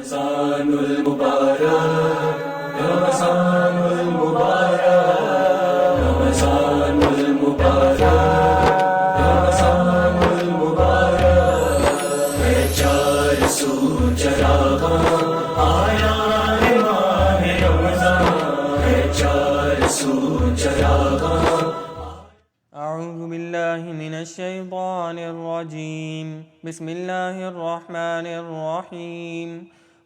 रमज़ानुल मुबारक, रमज़ानुल मुबारक, रमज़ानुल मुबारक, रमज़ानुल मुबारक। है चार सू चरागा आया है माहे रमज़ान, है चार सू चरागा। अऊज़ु बिल्लाहि मिनश शैतानिर रजीम। बिस्मिल्लाहिर रहमानिर रहीम।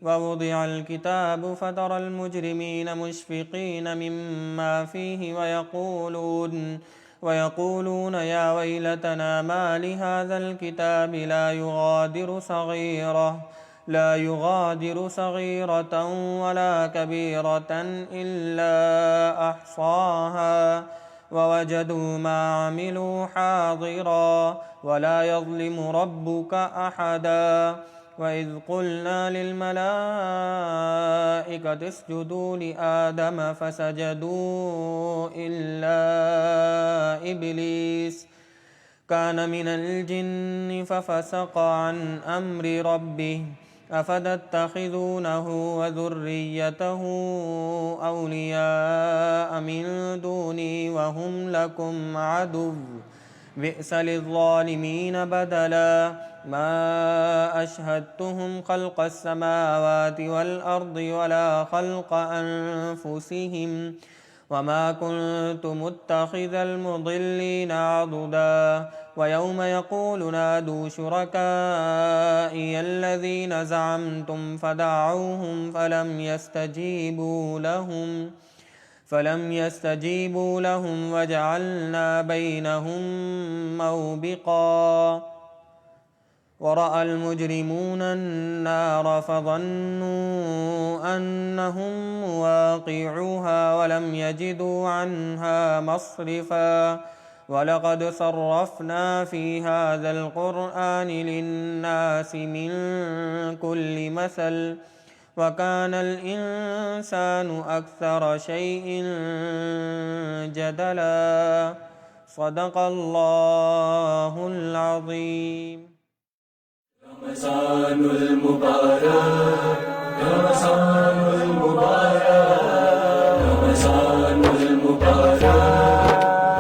ववुदिअल किताबु फतरल मुजरिमीन मुश्फिकीन मिम्मा फीहि वयक़ूलून या वैलतना मा लिहाज़ल किताबि ला युगादिरु सगीरतन वला कबीरतन इल्ला अहसाहा ववजदू मा अमिलू हाज़िरा वला यज़लिमु रब्बुका अहदा। वइज़ क़ुल्ना लिल्मलाइकति इसजुदू लिआदम फसजदू इल्ला इब्लीस कान मिनल जिन्नि फफसक़ अन अम्रि रब्बिह अफ़तत्तख़िज़ूनहु व ज़ुर्रिय्यतहु औलियाअ मिन दूनी व हुम लकुम अदुव्व बि'स लिज़्ज़ालिमीन बदला। मा अशहदतुहुम ख़ल्क़स समावाति वल अर्दि वला ख़ल्क़ अनफुसिहिम वमा कुन्तु मुत्तख़िज़ल मुदिल्लीन अदुदा। वयौम यक़ूलु नादू शुरकाइय अल्लज़ीन ज़अमतुम फ़दअूहुम फ़लम यस्तजीबू लहुम वजअलना बैनहुम मौबिक़ा। वरअल मुजरिमून अन्नार फ़ज़न्नू अन्नहुम वाक़िऊहा वलम यजिदू अन्हा मस्रिफ़ा। वलक़द सर्रफ़ना फ़ी हाज़ल क़ुरआनि लिन्नासि मिन कुल्लि मसल वकानल इंसानु अक्सर शैइन जदला। सदक़ल्लाहुल अज़ीम। रमज़ानुल मुबारक, रमज़ानुल मुबारक, रमज़ानुल मुबारक,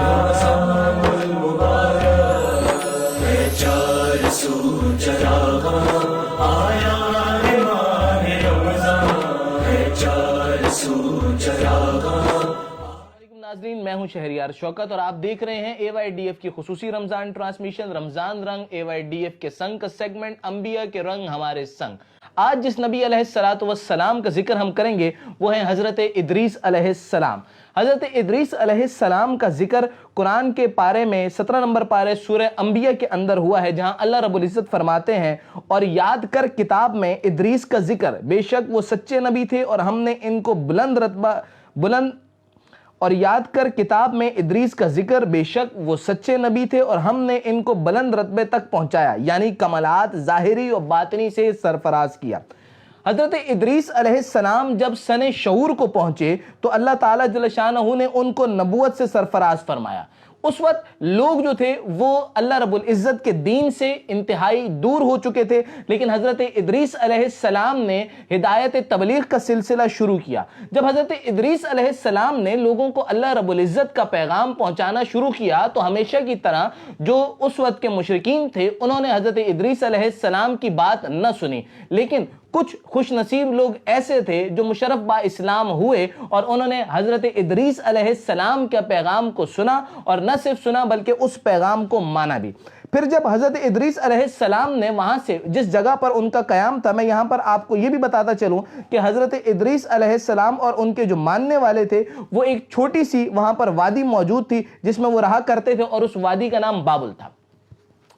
रमज़ानुल मुबारक। है चार सू चरागा आया है माहे रमज़ान, है चार सू चरागा। नाज़रीन, मैं हूं शहरियार शौकत और आप देख रहे हैं AYDF की खुसूसी रमजान ट्रांसमिशन रमजान रंग। AYDF के संग का सेगमेंट अंबिया के रंग हमारे संग। आज जिस नबी अलैहिस्सलाम का जिक्र हम करेंगे वो है हजरत इदरीस अलैहिस्सलाम। हजरत इदरीस अलैहिस्सलाम का जिक्र कुरान के पारे में 17 नंबर पारे सूरह अंबिया के अंदर हुआ है, जहां अल्लाह रब्बुल इज्जत फरमाते हैं, और याद कर किताब में इदरीस का जिक्र, बेशक वो सच्चे नबी थे और हमने इनको और याद कर किताब में इदरीस का जिक्र, बेशक वो सच्चे नबी थे और हमने इनको बुलंद रतबे तक पहुंचाया, यानी कमालात ज़ाहिरी और बातिनी से सरफराज किया। हजरत इदरीस अलैहिस्सलाम जब सने शऊर को पहुंचे तो अल्लाह ताला जल्ल शानहू ने उनको नबूवत से सरफराज फरमाया। उस वक्त लोग जो थे वो अल्लाह रब्बुल इज्जत के दीन से इंतहाई दूर हो चुके थे, लेकिन हजरत इदरीस अलैहिस्सलाम ने हिदायत तबलीग का सिलसिला शुरू किया। जब हजरत इदरीस अलैहिस्सलाम ने लोगों को अल्लाह रब्बुल इज्जत का पैगाम पहुंचाना शुरू किया तो हमेशा की तरह जो उस वक्त के मुशरिकीन थे उन्होंने हजरत इदरीस अलैहिस्सलाम की बात न सुनी, लेकिन कुछ खुशनसीब लोग ऐसे थे जो मुशर्रफ बा इस्लाम हुए और उन्होंने हजरत इदरीस अलैहिस्सलाम के पैगाम को सुना, और न सिर्फ सुना बल्कि उस पैगाम को माना भी। फिर जब हजरत इदरीस अलैहिस्सलाम ने वहां से जिस जगह पर उनका कयाम था, मैं यहां पर आपको यह भी बताता चलूं कि हजरत इदरीस अलैहिस्सलाम और उनके जो मानने वाले थे वो एक छोटी सी वहां पर वादी मौजूद थी जिसमें वो रहा करते थे, और उस वादी का नाम बाबुल था।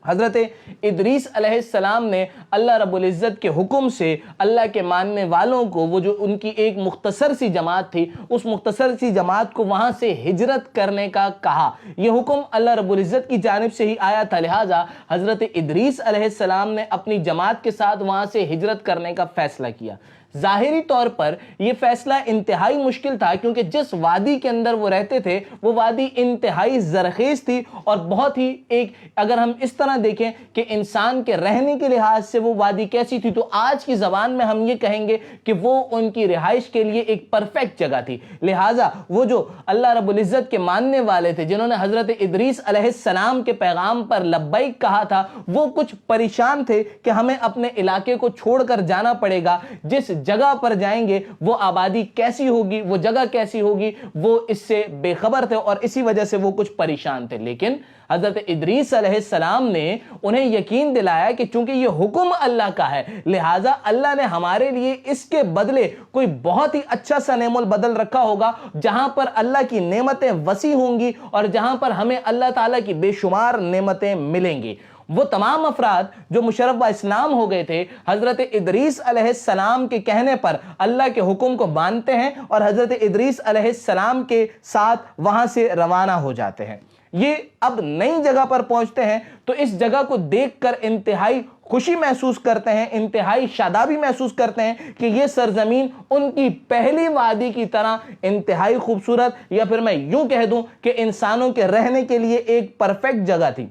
हजरत इदरीस अलैहिस्सलाम ने अल्लाह रब्बुल इज्जत के हुक्म से अल्लाह के मानने वालों को, वो जो उनकी एक मुख्तसर सी जमात थी, उस मुख्तसर सी जमात को वहां से हिजरत करने का कहा। यह हुक्म अल्लाह रब्बुल इज्जत की जानिब से ही आया था, लिहाजा हजरत इदरीस अलैहिस्सलाम ने अपनी जमात के साथ वहां से हिजरत करने का फैसला किया। जाहिरी तौर पर यह फैसला इंतहाई मुश्किल था, क्योंकि जिस वादी के अंदर वो रहते थे वो वादी इंतहाई जरखेज थी और बहुत ही एक, अगर हम इस तरह देखें कि इंसान के रहने के लिहाज से वो वादी कैसी थी, तो आज की जबान में हम ये कहेंगे कि वो उनकी रिहाइश के लिए एक परफेक्ट जगह थी। लिहाजा वो जो अल्लाह रब्बुल इज्जत के मानने वाले थे, जिन्होंने हजरत इदरीस अलैहिस्सलाम के पैगाम पर लब्बैक कहा था, वो कुछ परेशान थे कि हमें अपने इलाके को छोड़कर जाना पड़ेगा। जिस जगह पर जाएंगे वो आबादी कैसी होगी, वो जगह कैसी होगी, वो इससे बेखबर थे और इसी वजह से वो कुछ परेशान थे। लेकिन हजरत इदरीस अलैहिस्सलाम ने उन्हें यकीन दिलाया कि चूंकि ये हुक्म अल्लाह का है, लिहाजा अल्लाह ने हमारे लिए इसके बदले कोई बहुत ही अच्छा सा नेमुल बदल रखा होगा, जहां पर अल्लाह की नेमतें वसी होंगी और जहां पर हमें अल्लाह ताला की बेशुमार नेमतें मिलेंगी। वो तमाम अफराद जो मुशर्रफ इस्लाम हो गए थे, हजरत इदरीस अलैहिस्सलाम के कहने पर अल्लाह के हुक्म को मानते हैं और हजरत इदरीस अलैहिस्सलाम के साथ वहां से रवाना हो जाते हैं। ये अब नई जगह पर पहुंचते हैं तो इस जगह को देखकर इंतहाई खुशी महसूस करते हैं, इंतहाई शादाबी महसूस करते हैं कि ये सरजमीन उनकी पहली वादी की तरह इंतहाई खूबसूरत, या फिर मैं यूं कह दूं कि इंसानों के रहने के लिए एक परफेक्ट जगह थी।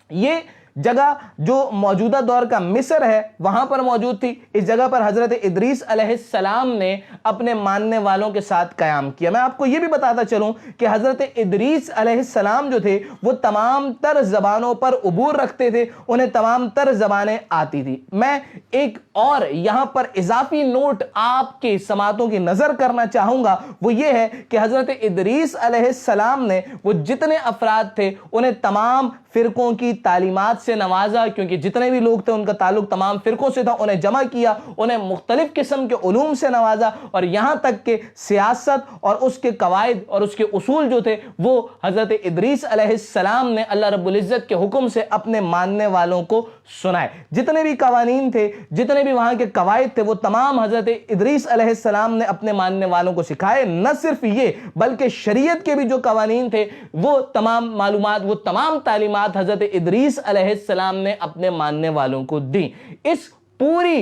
ये जगह जो मौजूदा दौर का मिस्र है वहां पर मौजूद थी। इस जगह पर हजरत इदरीस अलैहिस्सलाम ने अपने मानने वालों के साथ कयाम किया। मैं आपको यह भी बताता चलूं कि हजरत इदरीस अलैहिस्सलाम जो थे वो तमाम तर जबानों पर उबूर रखते थे, उन्हें तमाम तर जबानें आती थी। मैं एक और यहां पर इजाफी नोट आपके समातों की नजर करना चाहूंगा, वो ये है कि हजरत इदरीस अलैहिस्सलाम ने वो जितने अफराद थे उन्हें तमाम फिरकों की तालीमात से नवाजा, क्योंकि जितने भी लोग थे उनका ताल्लुक तमाम फिरकों से था, उन्हें जमा किया, उन्हें मुख्तलिफ किस्म के उलूम से नवाजा और यहां तक कि सियासत और उसके कवायद और उसके उसूल जो थे वो हजरत इदरीस अलैहिस्सलाम ने अल्लाह रब्बुल इज्जत के हुक्म से अपने मानने वालों को सुनाए। जितने भी कवानीन थे, जितने भी वहां के कवायद थे, वो तमाम हजरत इदरीस अलैहिस्सलाम ने अपने मानने वालों को सिखाए। न सिर्फ ये बल्कि शरीयत के भी जो कवानीन थे वो तमाम मालूमात, वो तमाम तालीमात हजरत इदरीस अलैहिस्सलाम ने अपने मानने वालों को दी। इस पूरी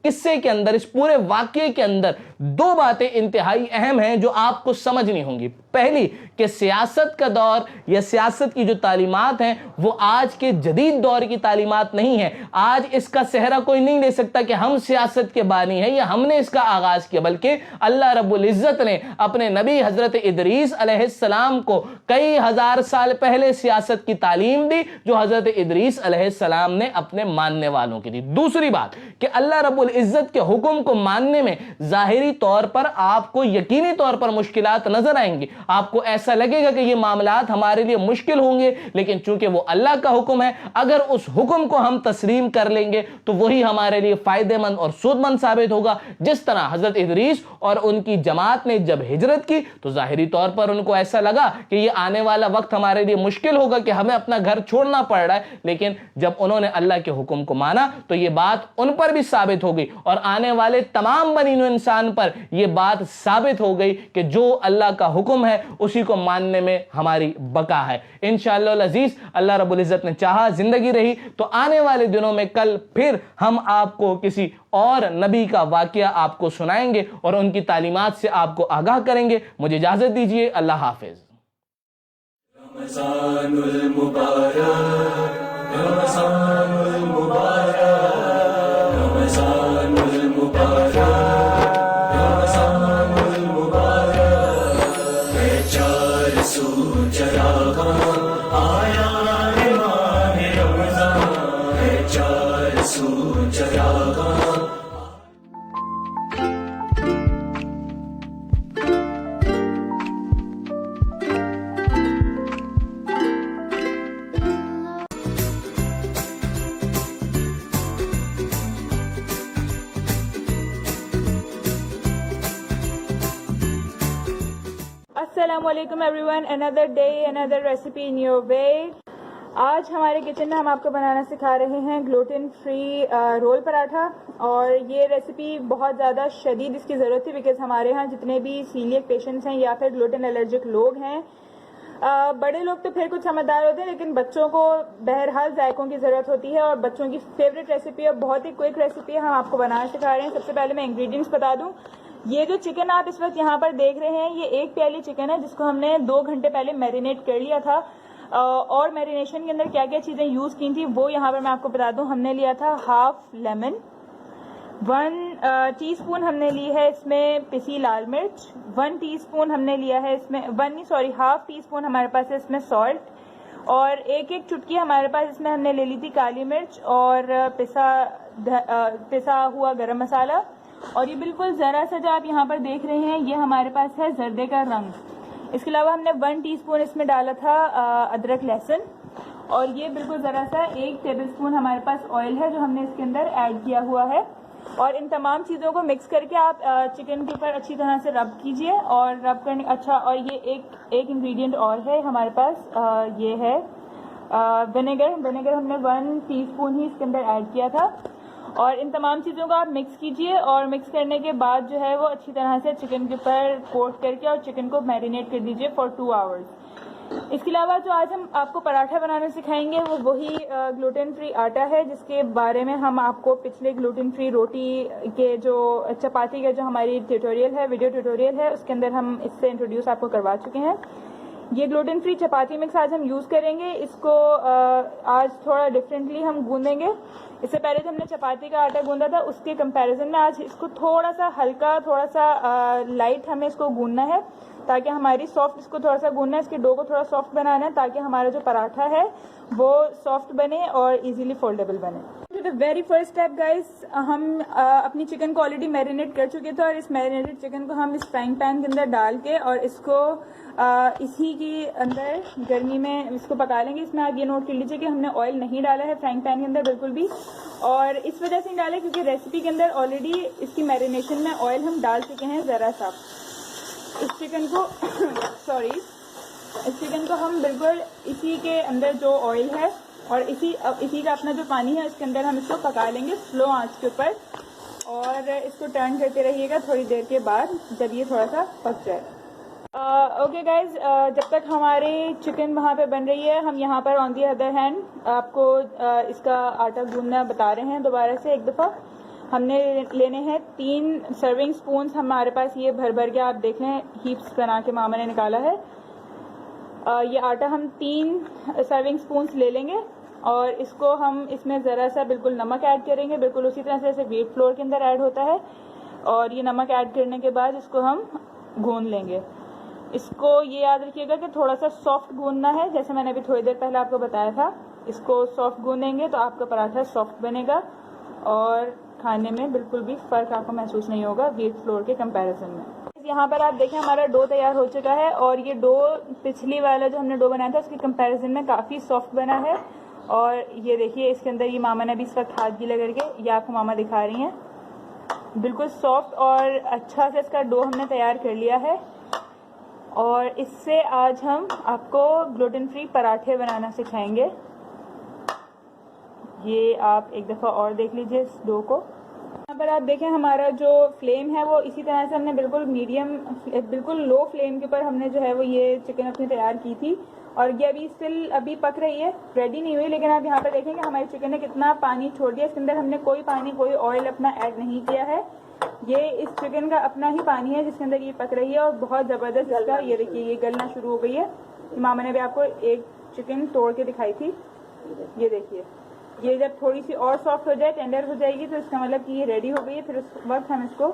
किस्से के अंदर, इस पूरे वाकये के अंदर दो बातें इंतहाई अहम हैं जो आपको समझनी होंगी। पहली कि सियासत का दौर या सियासत की जो तालीमात हैं वो आज के जदीद दौर की तालीमात नहीं है। आज इसका सेहरा कोई नहीं ले सकता कि हम सियासत के बानी हैं या हमने इसका आगाज किया, बल्कि अल्लाह रब्बुल इज्जत ने अपने नबी हजरत इदरीस अलैहिस्सलाम को कई हजार साल पहले सियासत की तालीम दी जो हजरत इदरीस अलैहिस्सलाम ने अपने मानने वालों की दी। दूसरी बात कि अल्लाह रब्बुल इज्जत के हुक्म को मानने में जाहिरी तौर पर आपको यकीनी तौर पर मुश्किलात नजर आएंगी। आपको ऐसा लगेगा कि ये मामलात हमारे लिए मुश्किल होंगे, लेकिन चूंकि वो अल्लाह का हुक्म है, अगर उस हुक्म को हम तस्लीम कर लेंगे तो वही हमारे लिए फायदेमंद और सूदमंद साबित होगा। जिस तरह हजरत इदरीस और उनकी जमात ने जब हिजरत की तो जाहिरी तौर पर उनको ऐसा लगा कि ये आने वाला वक्त हमारे लिए मुश्किल होगा, कि हमें अपना घर छोड़ना पड़ रहा है, लेकिन जब उन्होंने अल्लाह के हुक्म को माना तो ये बात उन पर भी साबित हो गई और आने वाले तमाम बनी नूह इंसान पर यह बात साबित हो गई कि जो अल्लाह का हुक्म है उसी को मानने में हमारी बका है। इंशाअल्लाह अजीज, अल्लाह रब्बुल इज्जत ने चाहा, जिंदगी रही तो आने वाले दिनों में कल फिर हम आपको किसी और नबी का वाकया आपको सुनाएंगे और उनकी तालीमात से आपको आगाह करेंगे। मुझे इजाजत दीजिए, अल्लाह हाफिज। रमज़ानुल मुबारक, रमज़ानुल मुबारक, रमज़ानुल मुबारक, रमज़ानुल मुबारक। है चार सू चरागा आया है माह रमज़ान, है चार सू चरागा। Assalamualaikum everyone, another day, another recipe in your way। आज हमारे किचन में हम आपको बनाना सिखा रहे हैं ग्लूटेन फ्री रोल पराठा, और ये रेसिपी बहुत ज़्यादा शदीद इसकी ज़रूरत थी बिकॉज हमारे यहाँ जितने भी सीलियक पेशेंट्स हैं या फिर ग्लूटेन एलर्जिक लोग हैं बड़े लोग तो फिर कुछ समझदार होते हैं, लेकिन बच्चों को बहरहाल जायकों की ज़रूरत होती है और बच्चों की फेवरेट रेसिपी है, बहुत ही क्विक रेसिपी है, हम आपको बनाना सिखा रहे हैं। सबसे पहले मैं इंग्रेडिएंट्स बता दूं। ये जो चिकन आप इस वक्त यहाँ पर देख रहे हैं, ये 1 प्याली चिकन है जिसको हमने 2 घंटे पहले मैरिनेट कर लिया था। और मैरिनेशन के अंदर क्या क्या चीज़ें यूज़ की थी वो यहाँ पर मैं आपको बता दूँ। हमने लिया था हाफ लेमन, 1 टीस्पून हमने ली है इसमें पिसी लाल मिर्च, 1 टीस्पून हमने लिया है इसमें हाफ टी स्पून हमारे पास है इसमें सॉल्ट, और एक चुटकी हमारे पास इसमें हमने ले ली थी काली मिर्च और पिसा हुआ गरम मसाला। और ये बिल्कुल ज़रा सा जो आप यहाँ पर देख रहे हैं ये हमारे पास है जर्दे का रंग। इसके अलावा हमने 1 टीस्पून इसमें डाला था अदरक लहसुन, और ये बिल्कुल ज़रा सा 1 टेबलस्पून हमारे पास ऑयल है जो हमने इसके अंदर ऐड किया हुआ है। और इन तमाम चीज़ों को मिक्स करके आप चिकन के ऊपर अच्छी तरह से रब कीजिए और रब करने अच्छा। और ये एक इंग्रेडिएंट और है हमारे पास, ये है विनेगर हमने 1 टीस्पून ही इसके अंदर ऐड किया था। और इन तमाम चीज़ों को आप मिक्स कीजिए और मिक्स करने के बाद जो है वो अच्छी तरह से चिकन के ऊपर कोट करके और चिकन को मैरिनेट कर दीजिए फॉर 2 आवर्स। इसके अलावा जो आज हम आपको पराठा बनाना सिखाएंगे वो वही ग्लूटेन फ्री आटा है जिसके बारे में हम आपको पिछले ग्लूटेन फ्री रोटी के जो चपाती का जो हमारी ट्यूटोरियल है, वीडियो ट्यूटोरियल है, उसके अंदर हम इससे इंट्रोड्यूस आपको करवा चुके हैं। ये ग्लूटेन फ्री चपाती मिक्स आज हम यूज़ करेंगे। इसको आज थोड़ा डिफरेंटली हम गूंदेंगे। इससे पहले जो हमने चपाती का आटा गूंदा था उसके कंपैरिजन में आज इसको थोड़ा सा हल्का, थोड़ा सा लाइट हमें इसको गूंदना है ताकि हमारी सॉफ्ट, इसको थोड़ा सा गूंदना है, इसके डो को थोड़ा सॉफ्ट बनाना है ताकि हमारा जो पराठा है वो सॉफ्ट बने और इजीली फोल्डेबल बने। The very first step guys, हम अपनी चिकन को ऑलरेडी मैरिनेट कर चुके थे और इस मैरिनेटेड चिकन को हम इस फ्राइंग पैन के अंदर डाल के और इसको इसी के अंदर गर्मी में इसको पका लेंगे। इसमें आप ये नोट कर लीजिए कि हमने ऑयल नहीं डाला है फ्राइंग पैन के अंदर बिल्कुल भी, और इस वजह से नहीं डाले क्योंकि रेसिपी के अंदर ऑलरेडी इसकी मैरिनेशन में ऑयल हम डाल चुके हैं ज़रा सा। इस चिकन को हम बिल्कुल इसी के अंदर जो ऑयल है और इसी का अपना जो पानी है उसके अंदर हम इसको पका लेंगे स्लो आंच के ऊपर, और इसको टर्न करते रहिएगा थोड़ी देर के बाद जब ये थोड़ा सा पक जाए। ओके गाइज, जब तक हमारी चिकन वहाँ पे बन रही है हम यहाँ पर ऑन दी अदर हैंड आपको इसका आटा गूंदना बता रहे हैं दोबारा से एक दफ़ा। हमने लेने हैं 3 सर्विंग स्पून्स, हमारे पास ये भर भर के आप देख लें हीप्स बना के मामा ने निकाला है। ये आटा हम 3 सर्विंग स्पून्स ले लेंगे और इसको हम इसमें ज़रा सा बिल्कुल नमक ऐड करेंगे, बिल्कुल उसी तरह से जैसे व्हीट फ्लोर के अंदर ऐड होता है। और ये नमक ऐड करने के बाद इसको हम गूंद लेंगे। इसको ये याद रखिएगा कि थोड़ा सा सॉफ्ट गूंदना है, जैसे मैंने अभी थोड़ी देर पहले आपको बताया था। इसको सॉफ्ट गूंदेंगे तो आपका पराठा सॉफ्ट बनेगा और खाने में बिल्कुल भी फ़र्क आपको महसूस नहीं होगा व्हीट फ्लोर के कंपैरिजन में। यहाँ पर आप देखें हमारा डो तैयार हो चुका है और ये डो पिछली वाला जो हमने डो बनाया था उसके कंपैरिजन में काफ़ी सॉफ्ट बना है। और ये देखिए इसके अंदर ये मामा ने भी इस वक्त हाथ गीला करके ये आपको मामा दिखा रही हैं, बिल्कुल सॉफ्ट और अच्छा से इसका डो हमने तैयार कर लिया है। और इससे आज हम आपको ग्लूटेन फ्री पराठे बनाना सिखाएंगे। ये आप एक दफ़ा और देख लीजिए इस डो को। यहाँ पर आप देखें हमारा जो फ्लेम है वो इसी तरह से हमने बिल्कुल मीडियम, बिल्कुल लो फ्लेम के ऊपर हमने जो है वो ये चिकन अपनी तैयार की थी। और ये अभी पक रही है, रेडी नहीं हुई, लेकिन आप यहाँ पर देखें कि हमारी चिकन ने कितना पानी छोड़ दिया। इसके अंदर हमने कोई पानी, कोई ऑयल अपना ऐड नहीं किया है। ये इस चिकन का अपना ही पानी है जिसके अंदर ये पक रही है और बहुत ज़बरदस्त गलना, ये देखिए ये गलना शुरू हो गई है। मामा ने भी आपको एक चिकन तोड़ के दिखाई थी, ये देखिए। ये जब थोड़ी सी और सॉफ्ट हो जाए, टेंडर हो जाएगी, तो इसका मतलब कि ये रेडी हो गई है। फिर उस वक्त हम इसको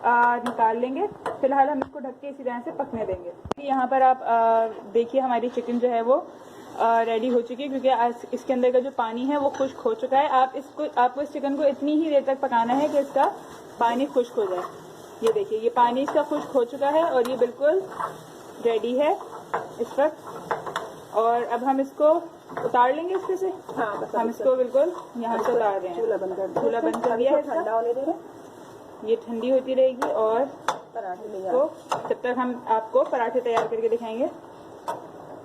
निकाल लेंगे। फिलहाल हम इसको ढक के इसी तरह से पकने देंगे। यहाँ पर आप देखिए हमारी चिकन जो है वो रेडी हो चुकी है क्योंकि आज इसके अंदर का जो पानी है वो खुश्क हो चुका है। आपको इस चिकन को इतनी ही देर तक पकाना है कि इसका पानी खुश्क हो जाए। ये देखिए ये पानी इसका खुश्क हो चुका है और ये बिल्कुल रेडी है इस वक्त। और अब हम इसको उतार लेंगे इसमें से। हाँ, हम इसको बिल्कुल यहाँ से उतार रहे हैं। चूल्हा बंद कर दिया है, ठंडा होने दे रहे हैं। ये ठंडी होती रहेगी और पराठे को जब तक हम आपको पराठे तैयार करके दिखाएंगे।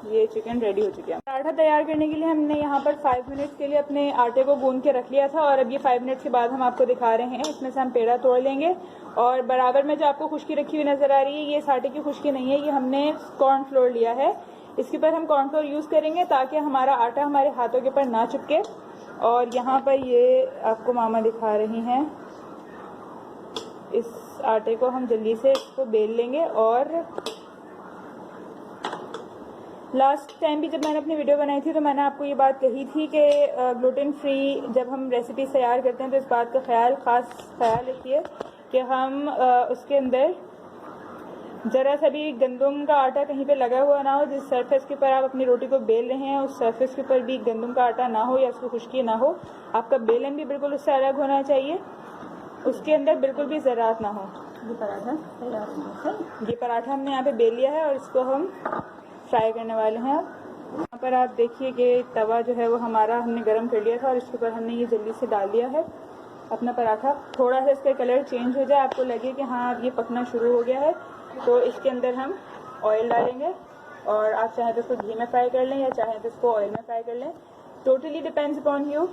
ये चिकन रेडी हो चुकी है। पराठा तैयार करने के लिए हमने यहाँ पर 5 मिनट्स के लिए अपने आटे को गूंद के रख लिया था और अब ये 5 मिनट्स के बाद हम आपको दिखा रहे हैं। इसमें से हम पेड़ा तोड़ लेंगे और बराबर में जो आपको खुश्की रखी हुई नजर आ रही है, ये इस आटे की खुश्की नहीं है, ये हमने कॉर्न फ्लोर लिया है। इसके ऊपर हम कॉर्नफ्लोर यूज़ करेंगे ताकि हमारा आटा हमारे हाथों के ऊपर ना चिपके। और यहाँ पर ये आपको मामा दिखा रही हैं, इस आटे को हम जल्दी से इसको बेल लेंगे। और लास्ट टाइम भी जब मैंने अपनी वीडियो बनाई थी तो मैंने आपको ये बात कही थी कि ग्लूटेन फ्री जब हम रेसिपी तैयार करते हैं तो इस बात का खास ख्याल रखिए कि हम उसके अंदर ज़रा सा भी गंदम का आटा कहीं पे लगा हुआ ना हो। जिस सरफेस के ऊपर आप अपनी रोटी को बेल रहे हैं उस सरफेस के ऊपर भी गंदम का आटा ना हो या उसको खुश्की ना हो। आपका बेलन भी बिल्कुल उससे अलग होना चाहिए, उसके अंदर बिल्कुल भी ज़रात ना हो। ये पराठा तैयार हो गया। ये पराठा हमने यहाँ पे बेल लिया है और इसको हम फ्राई करने वाले हैं। यहाँ पर आप देखिए कि तवा जो है वो हमारा हमने गर्म कर लिया था और इसके ऊपर हमने ये जल्दी से डाल दिया है अपना पराठा। थोड़ा सा इसका कलर चेंज हो जाए, आपको लगे कि हाँ अब ये पकना शुरू हो गया है, तो इसके अंदर हम ऑयल डालेंगे। और आप चाहें तो इसको घी में फ्राई कर लें या चाहें तो इसको ऑयल में फ्राई कर लें, टोटली डिपेंड्स अपॉन यू।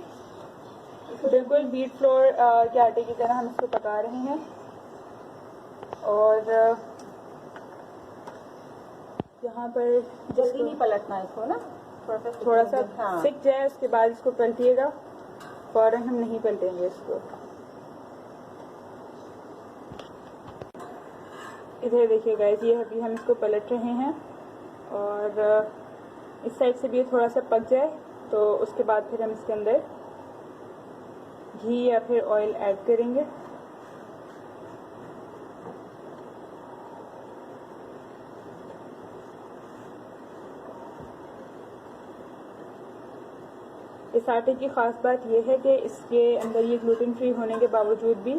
बिल्कुल व्हीट फ्लोर के आटे की तरह हम इसको पका रहे हैं। और यहाँ पर जल्दी नहीं पलटना इसको ना, थोड़ा सा हाँ। सिक जाए उसके बाद इसको पलटिएगा, फौरन हम नहीं पलटेंगे इसको। इधर देखिए गाइस, ये अभी हम इसको पलट रहे हैं और इस साइड से भी थोड़ा सा पक जाए तो उसके बाद फिर हम इसके अंदर घी या फिर ऑयल ऐड करेंगे। इस आटे की ख़ास बात यह है कि इसके अंदर ये ग्लूटेन फ्री होने के बावजूद भी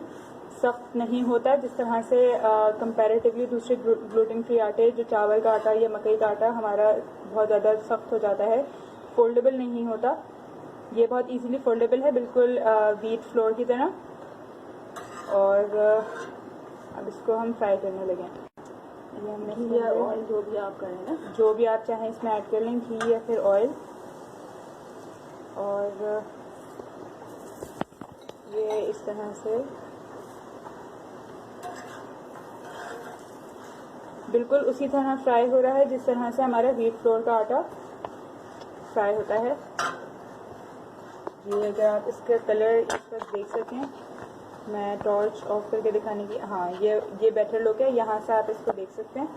सख्त नहीं होता, जिस तरह से कंपैरेटिवली दूसरे ग्लूटेन फ्री आटे जो चावल का आटा या मकई का आटा हमारा बहुत ज़्यादा सख्त हो जाता है, फोल्डेबल नहीं होता। ये बहुत इजीली फोल्डेबल है, बिल्कुल व्हीट फ्लोर की तरह। और अब इसको हम फ्राई करने लगे। ये हमने घी या ऑयल जो भी आप करें ना, जो भी आप चाहें इसमें ऐड कर लें, घी या फिर ऑयल। और ये इस तरह से बिल्कुल उसी तरह फ्राई हो रहा है जिस तरह से हमारा व्हीट फ्लोर का आटा फ्राई होता है। ये अगर आप इसका कलर इस वक्त देख सकें, मैं टॉर्च ऑफ करके दिखाने की, हाँ ये बेटर लुक है। यहाँ से आप इसको देख सकते हैं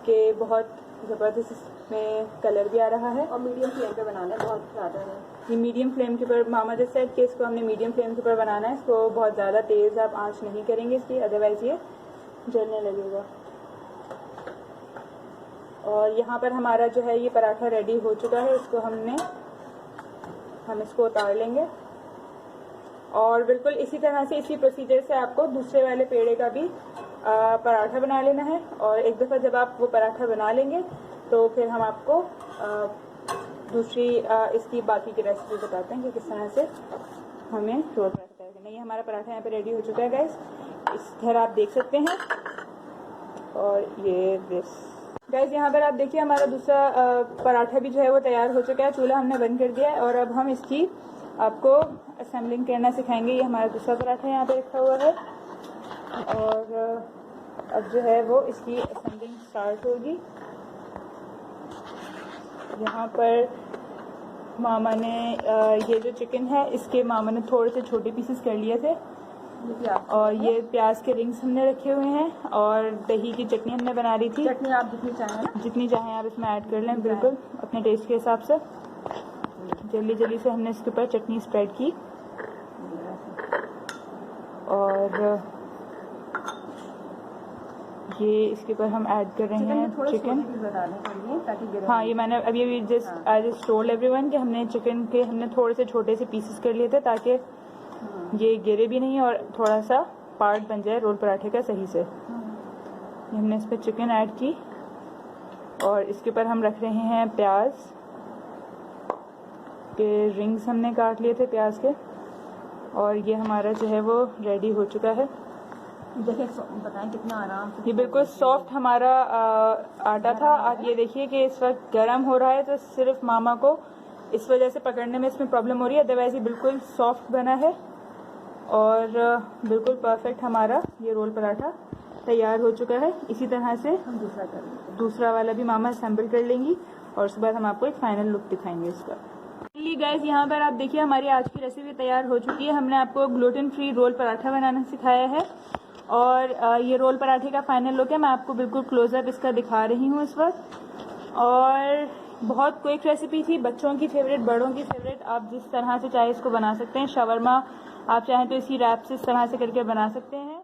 कि बहुत ज़बरदस्त इसमें कलर भी आ रहा है। और मीडियम फ्लेम पे बनाना है, बहुत ज़्यादा है। ये मीडियम फ्लेम के ऊपर, मामा जैसे सेट कि इसको हमने मीडियम फ्लेम के ऊपर बनाना है। इसको बहुत ज़्यादा तेज़ आप आंच नहीं करेंगे इसकी, अदरवाइज़ ये जलने लगेगा। और यहाँ पर हमारा जो है ये पराठा रेडी हो चुका है। इसको हम इसको उतार लेंगे और बिल्कुल इसी तरह से, इसी प्रोसीजर से आपको दूसरे वाले पेड़े का भी पराठा बना लेना है। और एक दफ़ा जब आप वो पराठा बना लेंगे तो फिर हम आपको दूसरी इसकी बाकी की रेसिपी बताते हैं कि किस तरह से हमें रोल पराठा तैयार करना है। ये हमारा पराठा यहाँ पे रेडी हो चुका है गाइस, इस तरह आप देख सकते हैं। और ये गाइस यहाँ पर आप देखिए हमारा दूसरा पराठा भी जो है वो तैयार हो चुका है। चूल्हा हमने बंद कर दिया है और अब हम इसकी आपको असेंबलिंग करना सिखाएंगे। ये हमारा दूसरा पराठा यहाँ पे रखा हुआ है और अब जो है वो इसकी असेंबलिंग स्टार्ट होगी। यहाँ पर मामा ने ये जो चिकन है इसके मामा ने थोड़े से छोटे पीसेस कर लिए थे और ये प्याज के रिंग्स हमने रखे हुए हैं और दही की चटनी हमने बना रही थी। चटनी आप जितनी चाहें ना, जितनी चाहें आप इसमें ऐड कर लें, बिल्कुल अपने टेस्ट के हिसाब से। जल्दी जल्दी से हमने इसके ऊपर चटनी स्प्रेड की और ये इसके ऊपर हम ऐड कर रहे हैं चिकन। हाँ, ये मैंने अभी just I just told everyone कि हमने चिकन के थोड़े से छोटे से पीसेस कर लिए थे ताकि ये गिरे भी नहीं और थोड़ा सा पार्ट बन जाए रोल पराठे का सही से। हमने इस पर चिकन ऐड की और इसके ऊपर हम रख रहे हैं प्याज के रिंग्स हमने काट लिए थे प्याज के और ये हमारा जो है वो रेडी हो चुका है। देखिए बताएं कितना आराम से, ये बिल्कुल सॉफ्ट हमारा आटा था। आप ये देखिए कि इस वक्त गर्म हो रहा है तो सिर्फ मामा को इस वजह से पकड़ने में इसमें प्रॉब्लम हो रही है, अदरवाइज ये बिल्कुल सॉफ्ट बना है और बिल्कुल परफेक्ट हमारा ये रोल पराठा तैयार हो चुका है। इसी तरह से हम दूसरा करेंगे। दूसरा वाला भी मामा असेंबल कर लेंगी और उसके बाद हम आपको एक फाइनल लुक दिखाएंगे इसका। गाइस यहाँ पर आप देखिए हमारी आज की रेसिपी तैयार हो चुकी है। हमने आपको ग्लूटेन फ्री रोल पराठा बनाना सिखाया है और ये रोल पराठे का फाइनल लुक है। मैं आपको बिल्कुल क्लोजअप इसका दिखा रही हूँ इस वक्त। और बहुत क्विक रेसिपी थी, बच्चों की फेवरेट, बड़ों की फेवरेट। आप जिस तरह से चाहे इसको बना सकते हैं। शवरमा आप चाहें तो इसी रैप से इस तरह से करके बना सकते हैं।